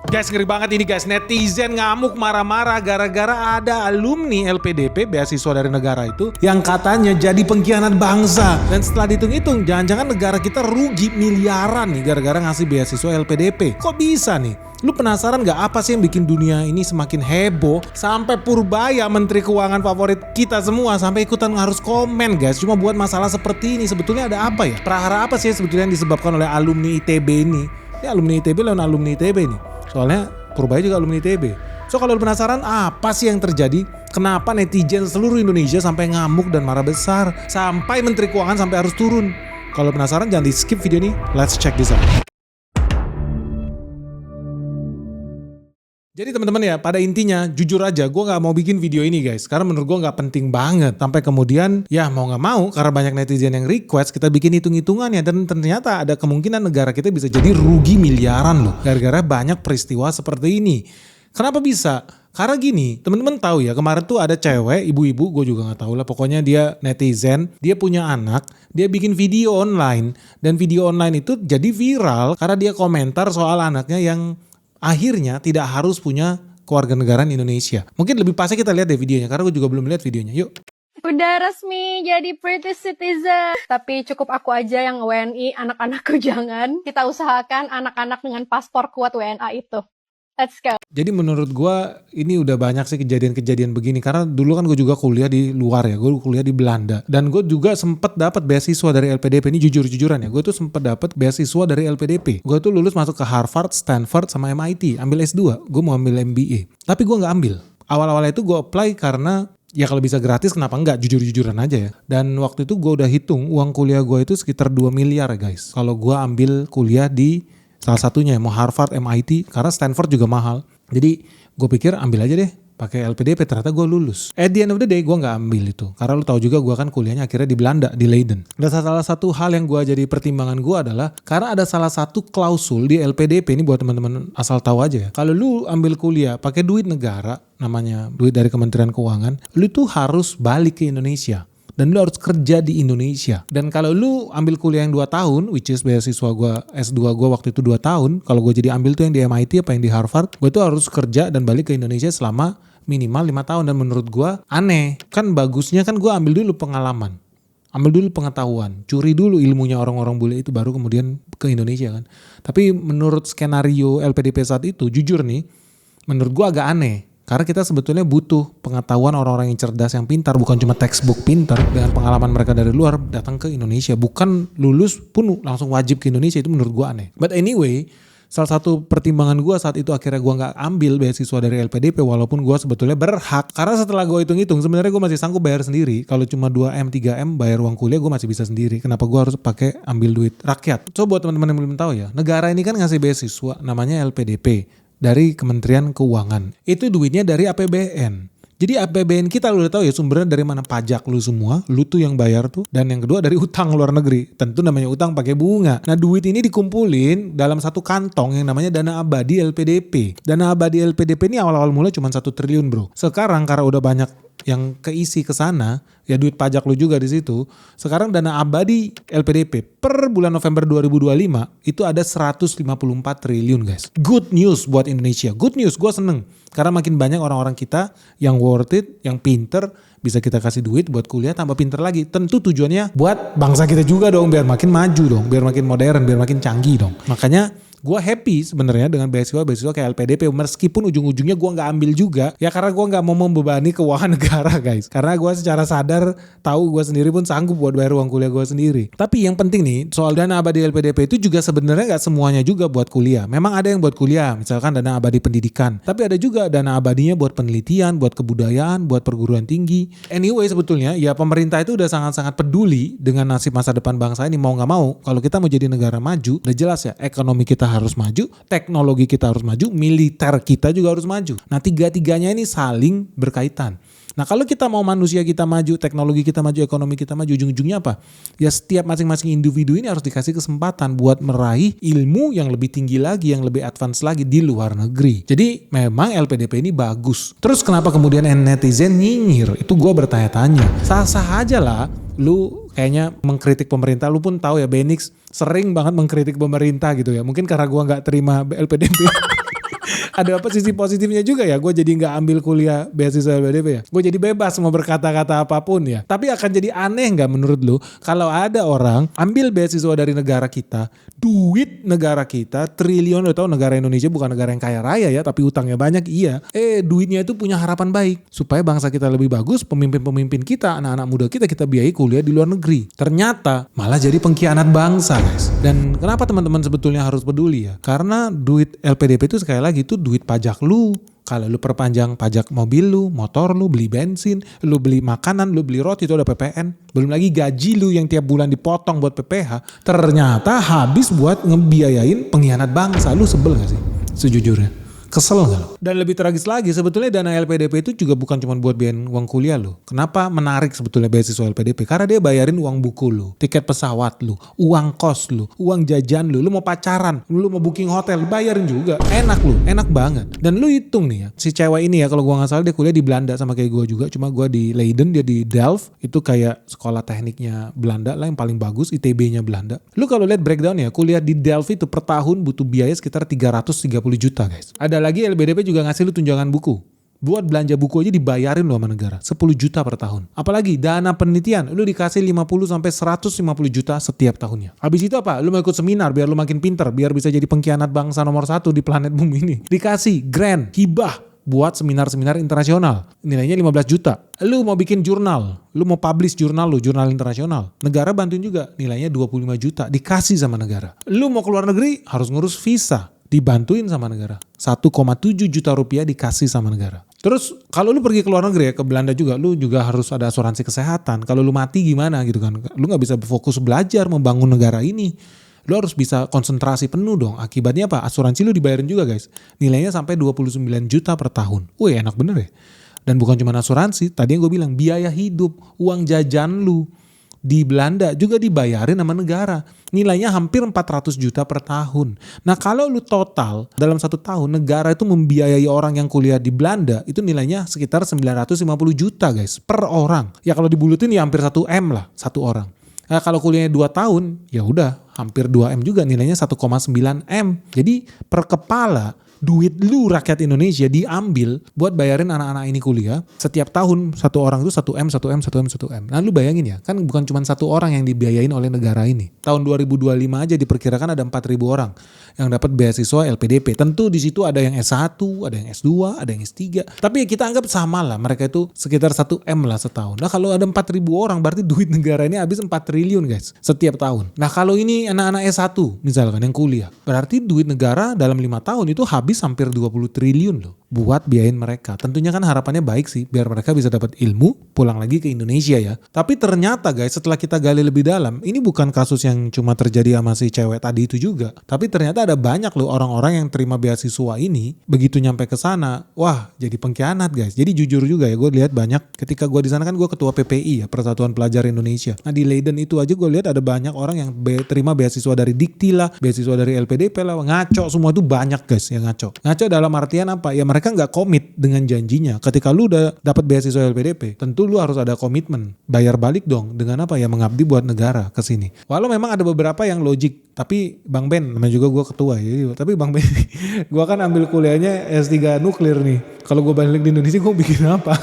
Guys, ngeri banget ini guys, netizen ngamuk marah-marah gara-gara ada alumni LPDP beasiswa dari negara itu yang katanya jadi pengkhianat bangsa. Dan setelah dihitung-hitung, jangan-jangan negara kita rugi miliaran nih gara-gara ngasih beasiswa LPDP. Kok bisa nih? Lu penasaran gak apa sih yang bikin dunia ini semakin heboh sampai Purbaya, menteri keuangan favorit kita semua, sampai ikutan harus komen guys cuma buat masalah seperti ini. Sebetulnya ada apa ya? Prahara apa sih sebetulnya yang disebabkan oleh alumni ITB ini? Ini alumni ITB lawan alumni ITB nih. Soalnya Purbaya juga alumni ITB. So kalau lu penasaran apa sih yang terjadi? Kenapa netizen seluruh Indonesia sampai ngamuk dan marah besar? Sampai menteri keuangan sampai harus turun. Kalau penasaran jangan di skip video ini. Let's check this out. Jadi teman-teman ya, pada intinya jujur aja gue gak mau bikin video ini guys. Karena menurut gue gak penting banget. Sampai kemudian ya mau gak mau karena banyak netizen yang request kita bikin hitung-hitungannya. Dan ternyata ada kemungkinan negara kita bisa jadi rugi miliaran loh. Gara-gara banyak peristiwa seperti ini. Kenapa bisa? Karena gini, teman-teman tahu ya kemarin tuh ada cewek, ibu-ibu, gue juga gak tahu lah. Pokoknya dia netizen, dia punya anak, dia bikin video online. Dan video online itu jadi viral karena dia komentar soal anaknya yang akhirnya tidak harus punya kewarganegaraan Indonesia. Mungkin lebih pasnya kita lihat deh videonya, karena gue juga belum lihat videonya. Yuk. Udah resmi jadi British citizen. Tapi cukup aku aja yang WNI, anak-anakku jangan. Kita usahakan anak-anak dengan paspor kuat WNA itu. Let's go. Jadi menurut gue ini udah banyak sih kejadian-kejadian begini. Karena dulu kan gue juga kuliah di luar ya. Gue kuliah di Belanda. Dan gue juga sempet dapat beasiswa dari LPDP. Ini jujur-jujuran ya. Gue tuh sempet dapat beasiswa dari LPDP. Gue tuh lulus masuk ke Harvard, Stanford, sama MIT. Ambil S2. Gue mau ambil MBA. Tapi gue gak ambil. Awal-awalnya itu gue apply karena ya kalau bisa gratis kenapa enggak, jujur-jujuran aja ya. Dan waktu itu gue udah hitung uang kuliah gue itu sekitar 2 miliar guys. Kalau gue ambil kuliah di salah satunya mau Harvard, MIT, karena Stanford juga mahal. Jadi gue pikir ambil aja deh pakai LPDP, ternyata gue lulus. At the end of the day gue gak ambil itu. Karena lu tahu juga gue kan kuliahnya akhirnya di Belanda, di Leiden. Dan salah satu hal yang gue jadi pertimbangan gue adalah karena ada salah satu klausul di LPDP, ini buat teman-teman asal tahu aja ya. Kalau lu ambil kuliah pakai duit negara, namanya duit dari Kementerian Keuangan, lu tuh harus balik ke Indonesia. Dan lu harus kerja di Indonesia. Dan kalau lu ambil kuliah yang 2 tahun, which is beasiswa gue, S2 gue waktu itu 2 tahun. Kalau gue jadi ambil tuh yang di MIT apa yang di Harvard, gue tuh harus kerja dan balik ke Indonesia selama minimal 5 tahun. Dan menurut gue aneh. Kan bagusnya kan gue ambil dulu pengalaman. Ambil dulu pengetahuan. Curi dulu ilmunya orang-orang bule itu baru kemudian ke Indonesia kan. Tapi menurut skenario LPDP saat itu, jujur nih, menurut gue agak aneh. Karena kita sebetulnya butuh pengetahuan orang-orang yang cerdas, yang pintar. Bukan cuma textbook pintar dengan pengalaman mereka dari luar datang ke Indonesia. Bukan lulus pun langsung wajib ke Indonesia, itu menurut gue aneh. But anyway, salah satu pertimbangan gue saat itu akhirnya gue gak ambil beasiswa dari LPDP walaupun gue sebetulnya berhak. Karena setelah gue hitung-hitung sebenarnya gue masih sanggup bayar sendiri. Kalau cuma 2M, 3M bayar uang kuliah gue masih bisa sendiri. Kenapa gue harus pakai ambil duit rakyat? So buat teman-teman yang belum tahu ya, negara ini kan ngasih beasiswa namanya LPDP. Dari Kementerian Keuangan. Itu duitnya dari APBN. Jadi APBN kita lu udah tahu ya sumbernya dari mana, pajak lu semua, lu tuh yang bayar tuh. Dan yang kedua dari utang luar negeri. Tentu namanya utang pakai bunga. Nah duit ini dikumpulin dalam satu kantong yang namanya dana abadi LPDP. Dana abadi LPDP ini awal-awal mulai cuma 1 triliun bro. Sekarang karena udah banyak yang keisi ke sana, ya duit pajak lu juga di situ. Sekarang dana abadi LPDP per bulan November 2025 itu ada 154 triliun guys. Good news buat Indonesia. Good news, gue seneng. Karena makin banyak orang-orang kita yang worth it, yang pinter, bisa kita kasih duit buat kuliah tambah pinter lagi. Tentu tujuannya buat bangsa kita juga dong, biar makin maju dong, biar makin modern, biar makin canggih dong. Makanya gue happy sebenarnya dengan beasiswa kayak LPDP meskipun ujung-ujungnya gue nggak ambil juga ya karena gue nggak mau membebani keuangan negara guys, karena gue secara sadar tahu gue sendiri pun sanggup buat bayar uang kuliah gue sendiri. Tapi yang penting nih soal dana abadi LPDP itu juga sebenarnya nggak semuanya juga buat kuliah. Memang ada yang buat kuliah, misalkan dana abadi pendidikan, tapi ada juga dana abadinya buat penelitian, buat kebudayaan, buat perguruan tinggi. Anyway sebetulnya ya pemerintah itu udah sangat-sangat peduli dengan nasib masa depan bangsa ini. Mau nggak mau kalau kita mau jadi negara maju udah jelas ya, ekonomi kita harus maju, teknologi kita harus maju, militer kita juga harus maju. Nah tiga-tiganya ini saling berkaitan. Nah kalau kita mau manusia kita maju, teknologi kita maju, ekonomi kita maju, ujung-ujungnya apa? Ya setiap masing-masing individu ini harus dikasih kesempatan buat meraih ilmu yang lebih tinggi lagi, yang lebih advance lagi di luar negeri. Jadi memang LPDP ini bagus. Terus kenapa kemudian netizen nyinyir? Itu gue bertanya-tanya. Sah-sah aja lah. Lu kayaknya mengkritik pemerintah, lu pun tahu ya Benix sering banget mengkritik pemerintah gitu ya. Mungkin karena gue nggak terima LPDP. Ada apa sisi positifnya juga ya, gue jadi nggak ambil kuliah beasiswa LPDP ya. Gue jadi bebas mau berkata-kata apapun ya. Tapi akan jadi aneh nggak menurut lu kalau ada orang ambil beasiswa dari negara kita, duit negara kita triliun, lo tau negara Indonesia bukan negara yang kaya raya ya, tapi utangnya banyak iya. Duitnya itu punya harapan baik supaya bangsa kita lebih bagus, pemimpin-pemimpin kita, anak-anak muda kita biayai kuliah di luar negeri. Ternyata malah jadi pengkhianat bangsa guys. Dan kenapa teman-teman sebetulnya harus peduli ya? Karena duit LPDP itu sekali lagi itu duit pajak lu. Kalau lu perpanjang pajak mobil lu, motor lu, beli bensin, lu beli makanan, lu beli roti, itu ada PPN. Belum lagi gaji lu yang tiap bulan dipotong buat PPH. Ternyata habis buat ngebiayain pengkhianat bangsa. Lu sebel gak sih? Sejujurnya. Kesel gak lo? Dan lebih tragis lagi, sebetulnya dana LPDP itu juga bukan cuma buat biayain uang kuliah lo. Kenapa menarik sebetulnya beasiswa LPDP? Karena dia bayarin uang buku lo, tiket pesawat lo, uang kos lo, uang jajan lo. Lu mau pacaran, lu mau booking hotel, bayarin juga. Enak lo, enak banget. Dan lu hitung nih ya, si cewek ini ya kalau gua gak salah dia kuliah di Belanda sama kayak gua juga. Cuma gua di Leiden, dia di Delft. Itu kayak sekolah tekniknya Belanda lah yang paling bagus, ITB-nya Belanda. Lu kalau lihat breakdown ya, kuliah di Delft itu per tahun butuh biaya sekitar 330 juta guys. Ada lagi LPDP juga ngasih lu tunjangan buku. Buat belanja buku aja dibayarin lu sama negara. 10 juta per tahun. Apalagi dana penelitian. Lu dikasih 50 sampai 150 juta setiap tahunnya. Habis itu apa? Lu mau ikut seminar biar lu makin pinter. Biar bisa jadi pengkhianat bangsa nomor 1 di planet bumi ini. Dikasih grant, hibah. Buat seminar-seminar internasional. Nilainya 15 juta. Lu mau bikin jurnal. Lu mau publish jurnal lu, jurnal internasional. Negara bantuin juga. Nilainya 25 juta. Dikasih sama negara. Lu mau keluar negeri harus ngurus visa. Dibantuin sama negara. 1,7 juta rupiah dikasih sama negara. Terus kalau lu pergi ke luar negeri ya, ke Belanda juga, lu juga harus ada asuransi kesehatan. Kalau lu mati gimana gitu kan. Lu gak bisa fokus belajar membangun negara ini. Lu harus bisa konsentrasi penuh dong. Akibatnya apa? Asuransi lu dibayarin juga guys. Nilainya sampai 29 juta per tahun. Wih enak bener ya. Dan bukan cuma asuransi, tadi yang gue bilang biaya hidup, uang jajan lu. Di Belanda juga dibayarin sama negara. Nilainya hampir 400 juta per tahun. Nah kalau lu total dalam 1 tahun negara itu membiayai orang yang kuliah di Belanda itu nilainya sekitar 950 juta guys per orang. Ya kalau dibulutin ya hampir 1 M lah 1 orang. Nah kalau kuliahnya 2 tahun ya udah hampir 2 M juga, nilainya 1,9 M. Jadi per kepala duit lu rakyat Indonesia diambil buat bayarin anak-anak ini kuliah. Setiap tahun 1 orang itu 1 M, 1 M, 1 M, 1 M. Nah lu bayangin ya, kan bukan cuma 1 orang yang dibiayain oleh negara ini. Tahun 2025 aja diperkirakan ada 4.000 orang yang dapat beasiswa LPDP. Tentu di situ ada yang S1, ada yang S2, ada yang S3. Tapi kita anggap sama lah, mereka itu sekitar 1 M lah setahun. Nah kalau ada 4.000 orang berarti duit negara ini habis 4 triliun guys setiap tahun. Nah kalau ini anak-anak S1 misalkan yang kuliah, berarti duit negara dalam 5 tahun itu habis hampir 20 triliun loh buat biayain mereka. Tentunya kan harapannya baik sih biar mereka bisa dapat ilmu pulang lagi ke Indonesia ya. Tapi ternyata guys setelah kita gali lebih dalam, ini bukan kasus yang cuma terjadi sama si cewek tadi itu juga. Tapi ternyata ada banyak loh orang-orang yang terima beasiswa ini, begitu nyampe ke sana, wah jadi pengkhianat guys. Jadi jujur juga ya, gue lihat banyak ketika gue di sana kan gue ketua PPI ya, Persatuan Pelajar Indonesia. Nah di Leiden itu aja gue lihat ada banyak orang yang terima beasiswa dari Dikti lah, beasiswa dari LPDP lah, ngaco semua itu banyak guys yang ngaco. Ngaco dalam artian apa? Ya mereka nggak komit dengan janjinya. Ketika lu udah dapat beasiswa LPDP, tentu lu harus ada komitmen. Bayar balik dong dengan apa? Ya mengabdi buat negara ke sini. Walau memang ada beberapa yang logik, tapi Bang Ben, namanya juga gue ketua ya. Tapi Bang Ben, gue kan ambil kuliahnya S3 nuklir nih. Kalau gue balik di Indonesia gue bikin apa?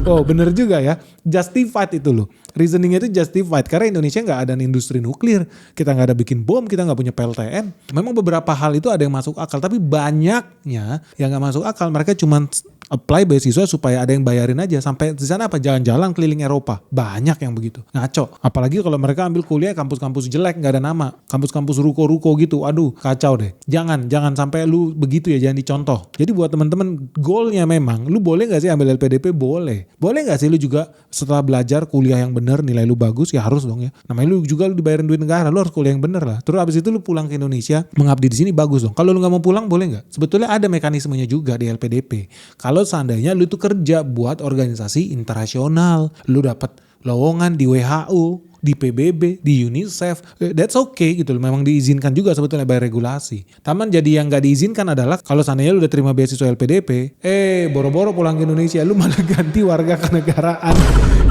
Oh bener juga ya, justified itu loh. Reasoningnya itu justified karena Indonesia nggak ada industri nuklir, kita nggak ada bikin bom, kita nggak punya PLTN. Memang beberapa hal itu ada yang masuk akal, tapi banyaknya yang nggak masuk akal. Mereka cuma apply beasiswa supaya ada yang bayarin aja, sampai di sana apa jalan-jalan keliling Eropa. Banyak yang begitu, ngaco. Apalagi kalau mereka ambil kuliah kampus-kampus jelek nggak ada nama, kampus-kampus ruko-ruko gitu. Aduh kacau deh. Jangan sampai lu begitu ya, jangan dicontoh. Jadi buat teman-teman goalnya memang, lu boleh nggak sih ambil LPDP? Boleh nggak sih lu juga setelah belajar kuliah yang bener, nilai lu bagus ya harus dong ya. Namanya lu juga lu dibayarin duit negara, lu harus kuliah yang bener lah. Terus abis itu lu pulang ke Indonesia mengabdi di sini bagus dong. Kalau lu nggak mau pulang boleh nggak? Sebetulnya ada mekanismenya juga di LPDP. Kalau seandainya lu itu kerja buat organisasi internasional, lu dapat lowongan di WHO, di PBB, di UNICEF, that's okay gitu loh. Memang diizinkan juga sebetulnya by regulasi. Taman jadi yang gak diizinkan adalah kalau seandainya lu udah terima beasiswa LPDP, boro-boro pulang ke Indonesia, lu malah ganti warga kenegaraan.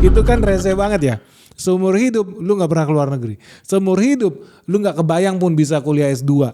Itu kan rese banget ya. Seumur hidup lu gak pernah keluar negeri. Seumur hidup lu gak kebayang pun bisa kuliah S2.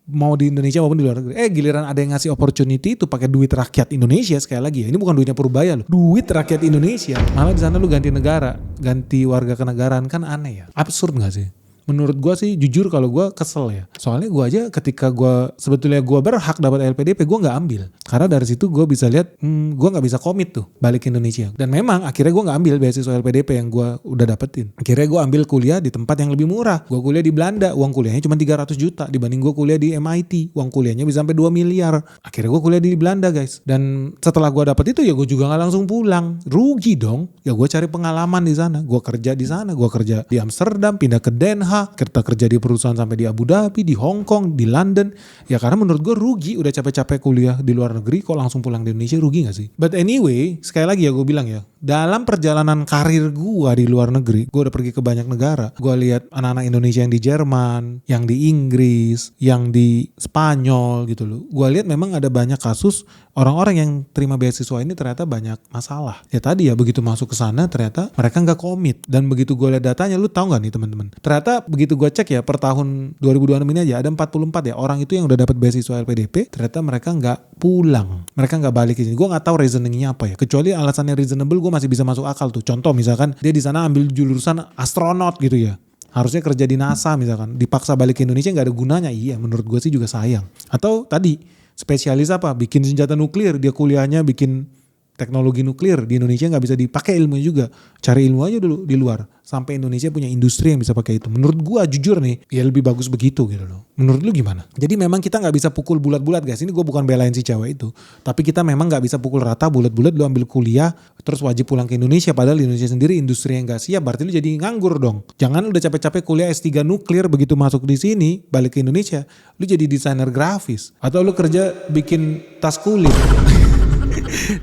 mau di Indonesia maupun di luar negeri. Giliran ada yang ngasih opportunity itu pakai duit rakyat Indonesia, sekali lagi ya, ini bukan duitnya Purbaya loh, duit rakyat Indonesia. Malah di sana lu ganti negara, ganti warga kenegaraan, kan aneh ya, absurd nggak sih? Menurut gue sih jujur kalau gue kesel ya. Soalnya gue aja ketika gue sebetulnya gue berhak dapat LPDP, gue nggak ambil. Karena dari situ gue bisa lihat gue nggak bisa komit tuh balik ke Indonesia. Dan memang akhirnya gue nggak ambil beasiswa LPDP yang gue udah dapetin. Akhirnya gue ambil kuliah di tempat yang lebih murah. Gue kuliah di Belanda, uang kuliahnya cuma 300 juta. Dibanding gue kuliah di MIT, uang kuliahnya bisa sampai 2 miliar. Akhirnya gue kuliah di Belanda guys. Dan setelah gue dapet itu ya gue juga nggak langsung pulang. Rugi dong. Ya gue cari pengalaman di sana. Gue kerja di sana. Gue kerja di Amsterdam, pindah ke Den Haag. Kita kerja di perusahaan sampai di Abu Dhabi, di Hong Kong, di London. Ya karena menurut gue rugi, udah capek-capek kuliah di luar negeri kok langsung pulang di Indonesia, rugi gak sih? But anyway, sekali lagi ya gue bilang ya, dalam perjalanan karir gue di luar negeri, gue udah pergi ke banyak negara. Gue lihat anak-anak Indonesia yang di Jerman, yang di Inggris, yang di Spanyol gitu loh. Gue lihat memang ada banyak kasus orang-orang yang terima beasiswa ini ternyata banyak masalah. Ya tadi ya, begitu masuk ke sana ternyata mereka nggak komit. Dan begitu gue lihat datanya, lu tahu nggak nih teman-teman? Ternyata begitu gue cek ya, per tahun 2026 ini aja ada 44 ya orang itu yang udah dapat beasiswa LPDP, ternyata mereka nggak pulang, mereka nggak balik ke sini. Gue nggak tahu reasoningnya apa ya, kecuali alasannya reasonable gue masih bisa masuk akal tuh. Contoh misalkan dia di sana ambil jurusan astronot gitu ya, harusnya kerja di NASA misalkan, dipaksa balik ke Indonesia nggak ada gunanya. Iya, menurut gue sih juga sayang. Atau tadi spesialis apa, bikin senjata nuklir, dia kuliahnya bikin teknologi nuklir, di Indonesia nggak bisa dipakai ilmunya juga, cari ilmu aja dulu di luar sampai Indonesia punya industri yang bisa pakai itu. Menurut gua jujur nih, ya lebih bagus begitu gitu loh. Menurut lu gimana? Jadi memang kita nggak bisa pukul bulat-bulat guys. Ini gua bukan belain si cewek itu, tapi kita memang nggak bisa pukul rata bulat-bulat. Lu ambil kuliah terus wajib pulang ke Indonesia, padahal di Indonesia sendiri industri yang nggak siap, berarti lu jadi nganggur dong. Jangan udah capek-capek kuliah S3 nuklir, begitu masuk di sini balik ke Indonesia lu jadi desainer grafis atau lu kerja bikin tas kulit.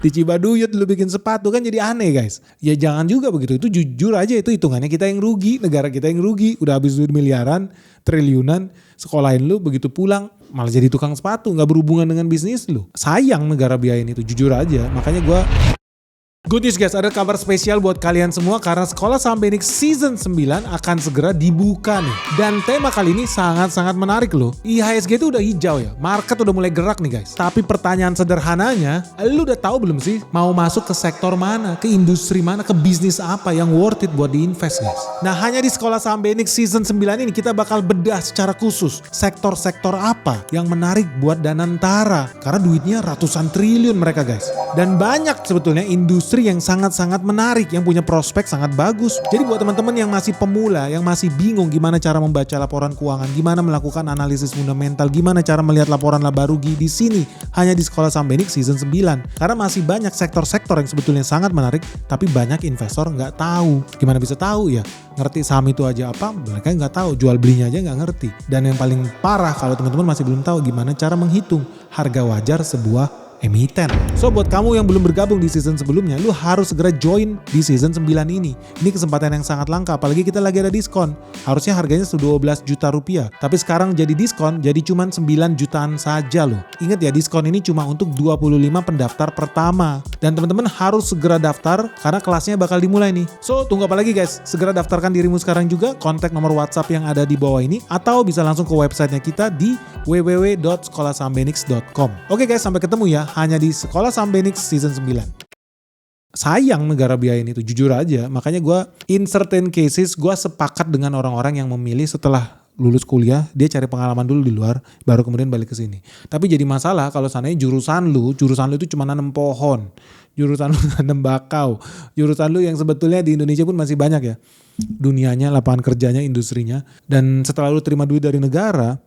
Di Cibaduyut lu bikin sepatu, kan jadi aneh guys. Ya jangan juga begitu. Itu jujur aja, itu hitungannya kita yang rugi, negara kita yang rugi. Udah habis duit miliaran, triliunan, sekolahin lu, begitu pulang malah jadi tukang sepatu, gak berhubungan dengan bisnis lu. Sayang negara biayain itu, jujur aja. Makanya gue good news guys, ada kabar spesial buat kalian semua karena Sekolah Saham BNIX Season 9 akan segera dibuka nih. Dan tema kali ini sangat-sangat menarik loh. IHSG itu udah hijau ya, market udah mulai gerak nih guys. Tapi pertanyaan sederhananya, lu udah tahu belum sih mau masuk ke sektor mana, ke industri mana, ke bisnis apa yang worth it buat diinvest guys. Nah hanya di Sekolah Saham BNIX Season 9 ini kita bakal bedah secara khusus sektor-sektor apa yang menarik buat Danantara. Karena duitnya ratusan triliun mereka guys. Dan banyak sebetulnya industri yang sangat-sangat menarik, yang punya prospek sangat bagus. Jadi buat teman-teman yang masih pemula, yang masih bingung gimana cara membaca laporan keuangan, gimana melakukan analisis fundamental, gimana cara melihat laporan laba rugi, di sini hanya di Sekolah Saham BNIX Season 9. Karena masih banyak sektor-sektor yang sebetulnya sangat menarik, tapi banyak investor nggak tahu. Gimana bisa tahu ya? Ngerti saham itu aja apa? Mereka nggak tahu, jual belinya aja nggak ngerti. Dan yang paling parah kalau teman-teman masih belum tahu gimana cara menghitung harga wajar sebuah emiten. So buat kamu yang belum bergabung di season sebelumnya, lu harus segera join di season 9 ini. Ini kesempatan yang sangat langka, apalagi kita lagi ada diskon. Harusnya harganya 12 juta rupiah, tapi sekarang jadi diskon, jadi cuma 9 jutaan saja loh. Ingat ya, diskon ini cuma untuk 25 pendaftar pertama. Dan teman-teman harus segera daftar karena kelasnya bakal dimulai nih. So tunggu apa lagi guys? Segera daftarkan dirimu sekarang juga, kontak nomor WhatsApp yang ada di bawah ini, atau bisa langsung ke websitenya kita di www.sekolahsahambenix.com. Oke guys, sampai ketemu ya, hanya di Sekolah Saham BNIX Season 9. Sayang negara biayain itu, jujur aja. Makanya gue in certain cases gue sepakat dengan orang-orang yang memilih setelah lulus kuliah dia cari pengalaman dulu di luar, baru kemudian balik ke sini. Tapi jadi masalah kalau sananya jurusan lu itu cuma nanam pohon, jurusan lu nanam bakau, jurusan lu yang sebetulnya di Indonesia pun masih banyak ya dunianya, lapangan kerjanya, industrinya. Dan setelah lu terima duit dari negara,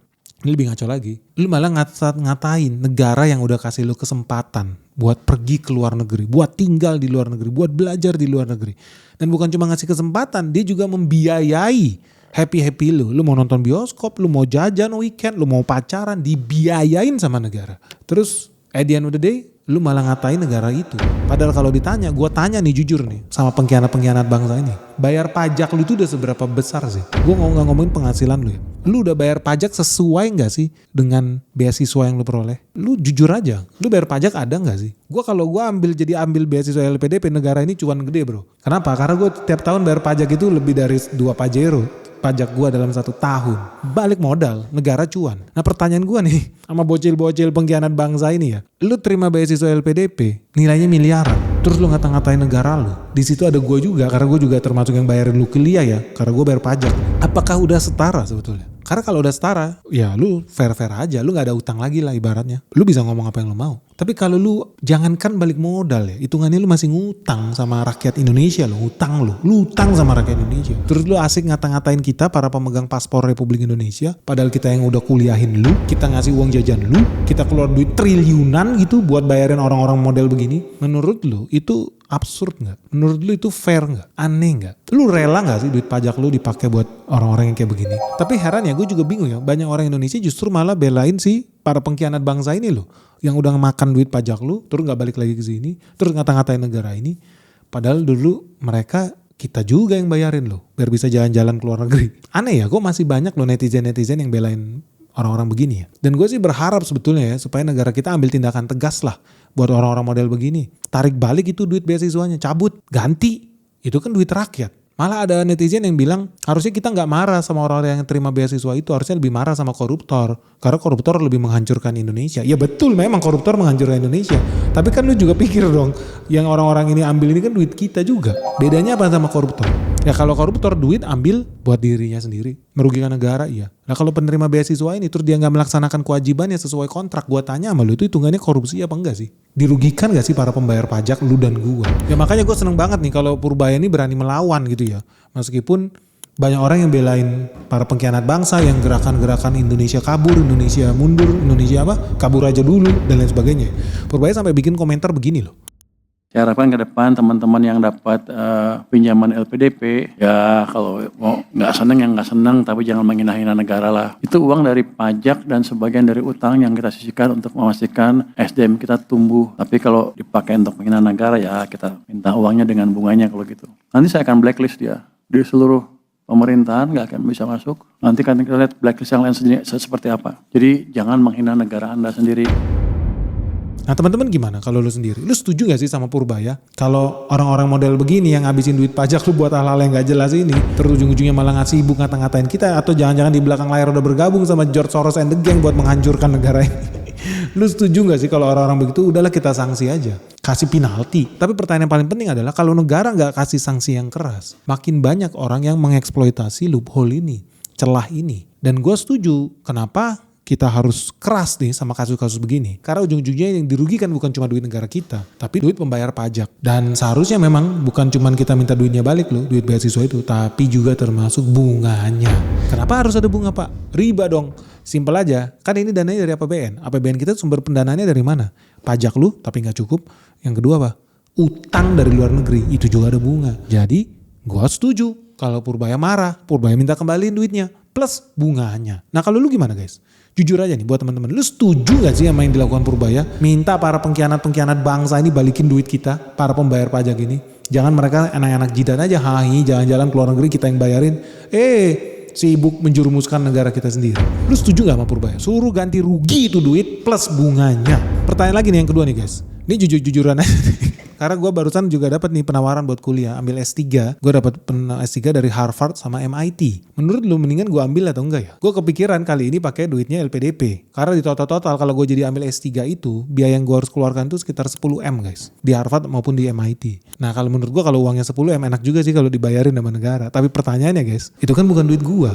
ini lebih ngaco lagi, lu malah ngatain negara yang udah kasih lu kesempatan buat pergi ke luar negeri, buat tinggal di luar negeri, buat belajar di luar negeri. Dan bukan cuma ngasih kesempatan, dia juga membiayai happy lu mau nonton bioskop, lu mau jajan weekend, lu mau pacaran, dibiayain sama negara. Terus at the end of the day, lu malah ngatain negara itu. Padahal kalau ditanya, gue tanya nih jujur nih sama pengkhianat-pengkhianat bangsa ini, bayar pajak lu itu udah seberapa besar sih? Gue nggak ngomongin penghasilan lu ya. Lu udah bayar pajak sesuai nggak sih dengan beasiswa yang lu peroleh? Lu jujur aja, lu bayar pajak ada nggak sih? Gue kalau gue ambil beasiswa LPDP, negara ini cuan gede bro. Kenapa? Karena gue tiap tahun bayar pajak itu lebih dari 2 pajero. pajak gua dalam 1 tahun. Balik modal, negara cuan. Nah pertanyaan gua nih sama bocil-bocil pengkhianat bangsa ini ya. Lu terima beasiswa LPDP, nilainya miliaran. Terus lu ngata-ngatain negara lu. Di situ ada gua juga, karena gua juga termasuk yang bayarin lu kuliah ya. Karena gua bayar pajak. Apakah udah setara sebetulnya? Karena kalau udah setara, ya lu fair-fair aja. Lu gak ada utang lagi lah ibaratnya. Lu bisa ngomong apa yang lu mau. Tapi kalau lu jangankan balik modal ya, hitungannya lu masih ngutang sama rakyat Indonesia lo, ngutang lu. Lu utang sama rakyat Indonesia. Terus lu asik ngata-ngatain kita para pemegang paspor Republik Indonesia, padahal kita yang udah kuliahin lu, kita ngasih uang jajan lu, kita keluar duit triliunan gitu buat bayarin orang-orang model begini. Menurut lu itu absurd gak? Menurut lu itu fair gak? Aneh gak? Lu rela gak sih duit pajak lu dipakai buat orang-orang yang kayak begini? Tapi heran ya, gue juga bingung ya, banyak orang Indonesia justru malah belain sih para pengkhianat bangsa ini loh, yang udah makan duit pajak lu, terus gak balik lagi ke sini, terus ngata-ngatain negara ini. Padahal dulu mereka, kita juga yang bayarin loh, biar bisa jalan-jalan ke luar negeri. Aneh ya, kok masih banyak loh netizen-netizen yang belain orang-orang begini ya. Dan gue sih berharap sebetulnya ya, supaya negara kita ambil tindakan tegas lah buat orang-orang model begini. Tarik balik itu duit beasiswanya, cabut, ganti. Itu kan duit rakyat. Malah ada netizen yang bilang harusnya kita nggak marah sama orang-orang yang terima beasiswa itu, harusnya lebih marah sama koruptor. Karena koruptor lebih menghancurkan Indonesia. Ya betul, memang koruptor menghancurkan Indonesia. Tapi kan lu juga pikir dong, yang orang-orang ini ambil ini kan duit kita juga. Bedanya apa sama koruptor? Ya kalau koruptor duit ambil buat dirinya sendiri, merugikan negara iya. Nah kalau penerima beasiswa ini terus dia nggak melaksanakan kewajibannya sesuai kontrak, gua tanya sama lu, itu hitungannya korupsi apa enggak sih? Dirugikan gak sih para pembayar pajak, lu dan gua? Ya makanya gue seneng banget nih kalau Purbaya ini berani melawan gitu ya. Meskipun banyak orang yang belain para pengkhianat bangsa yang gerakan-gerakan Indonesia kabur, Indonesia mundur, Indonesia apa? Kabur aja dulu dan lain sebagainya. Purbaya sampai bikin komentar begini loh. Saya harapkan ke depan teman-teman yang dapat pinjaman LPDP, ya kalau mau nggak seneng yang nggak seneng, tapi jangan menghina-hina negara lah. Itu uang dari pajak dan sebagian dari utang yang kita sisihkan untuk memastikan SDM kita tumbuh. Tapi kalau dipakai untuk menghina negara, ya kita minta uangnya dengan bunganya kalau gitu. Nanti saya akan blacklist dia di seluruh pemerintahan, nggak akan bisa masuk. Nanti kan kita lihat blacklist yang lain seperti apa. Jadi jangan menghina negara Anda sendiri. Nah teman-teman gimana kalau lu sendiri? Lu setuju gak sih sama Purbaya? Kalau orang-orang model begini yang ngabisin duit pajak lu buat hal-hal yang gak jelas ini, terus ujung-ujungnya malah ngasih sibuk ngata-ngatain kita, atau jangan-jangan di belakang layar udah bergabung sama George Soros and the gang buat menghancurkan negara ini? Lu setuju gak sih kalau orang-orang begitu? Udahlah kita sanksi aja, kasih penalti. Tapi pertanyaan yang paling penting adalah kalau negara gak kasih sanksi yang keras, makin banyak orang yang mengeksploitasi loophole ini, celah ini. Dan gue setuju, kenapa kita harus keras nih sama kasus-kasus begini. Karena ujung-ujungnya yang dirugikan bukan cuma duit negara kita, tapi duit pembayar pajak. Dan seharusnya memang bukan cuma kita minta duitnya balik loh, duit beasiswa itu, tapi juga termasuk bunganya. Kenapa harus ada bunga Pak? Riba dong. Simpel aja, kan ini dananya dari APBN. APBN kita sumber pendanaannya dari mana? Pajak lu, tapi gak cukup. Yang kedua apa? Utang dari luar negeri, itu juga ada bunga. Jadi gua setuju kalau Purbaya marah, Purbaya minta kembaliin duitnya plus bunganya. Nah kalau lu gimana guys? Jujur aja nih buat teman-teman, lu setuju gak sih sama yang dilakukan Purbaya? Minta para pengkhianat-pengkhianat bangsa ini balikin duit kita, para pembayar pajak ini. Jangan mereka anak-anak jidat aja, hahi, jalan-jalan ke luar negeri kita yang bayarin. Sibuk menjurumuskan negara kita sendiri. Lu setuju gak sama Purbaya? Suruh ganti rugi itu duit plus bunganya. Pertanyaan lagi nih yang kedua nih guys. Ini jujur-jujuran aja. Karena gue barusan juga dapat nih penawaran buat kuliah, ambil S3. Gue dapat S3 dari Harvard sama MIT. Menurut lu mendingan gue ambil atau enggak ya? Gue kepikiran kali ini pakai duitnya LPDP. Karena di total kalau gue jadi ambil S3 itu, biaya yang gue harus keluarkan tuh sekitar 10M guys. Di Harvard maupun di MIT. Nah kalau menurut gue kalau uangnya 10M enak juga sih kalau dibayarin sama negara. Tapi pertanyaannya guys, itu kan bukan duit gue.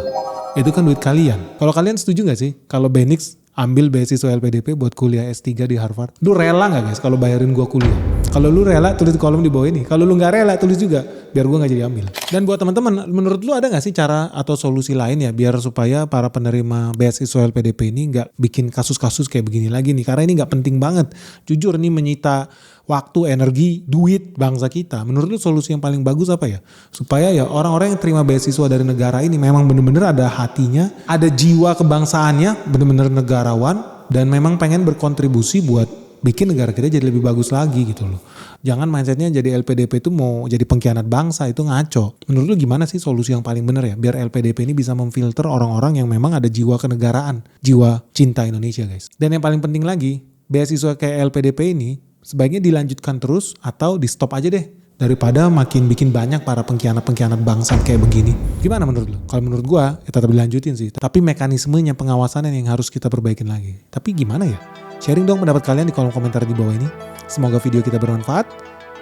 Itu kan duit kalian. Kalau kalian setuju gak sih kalau Benix ambil beasiswa LPDP buat kuliah S3 di Harvard? Lu rela gak guys kalau bayarin gua kuliah? Kalau lu rela tulis di kolom di bawah ini. Kalau lu gak rela tulis juga biar gua gak jadi ambil. Dan buat teman-teman, menurut lu ada gak sih cara atau solusi lain ya biar supaya para penerima beasiswa LPDP ini gak bikin kasus-kasus kayak begini lagi nih? Karena ini gak penting banget. Jujur ini menyita waktu, energi, duit bangsa kita. Menurut lu solusi yang paling bagus apa ya? Supaya ya orang-orang yang terima beasiswa dari negara ini memang bener-bener ada hatinya, ada jiwa kebangsaannya, bener-bener negarawan, dan memang pengen berkontribusi buat bikin negara kita jadi lebih bagus lagi gitu loh. Jangan mindsetnya jadi LPDP itu mau jadi pengkhianat bangsa, itu ngaco. Menurut lu gimana sih solusi yang paling bener ya? Biar LPDP ini bisa memfilter orang-orang yang memang ada jiwa kenegaraan, jiwa cinta Indonesia guys. Dan yang paling penting lagi, beasiswa kayak LPDP ini sebaiknya dilanjutkan terus atau di stop aja deh. daripada makin bikin banyak para pengkhianat-pengkhianat bangsat kayak begini. Gimana menurut lo? Kalau menurut gua ya tetap dilanjutin sih. Tapi mekanismenya, pengawasannya yang harus kita perbaikin lagi. Tapi gimana ya? Sharing dong pendapat kalian di kolom komentar di bawah ini. Semoga video kita bermanfaat.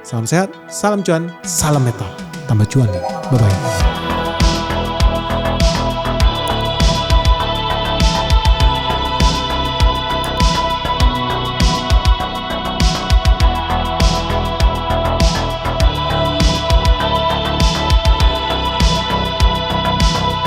Salam sehat, salam cuan, salam metal. Tambah cuan nih. Bye-bye.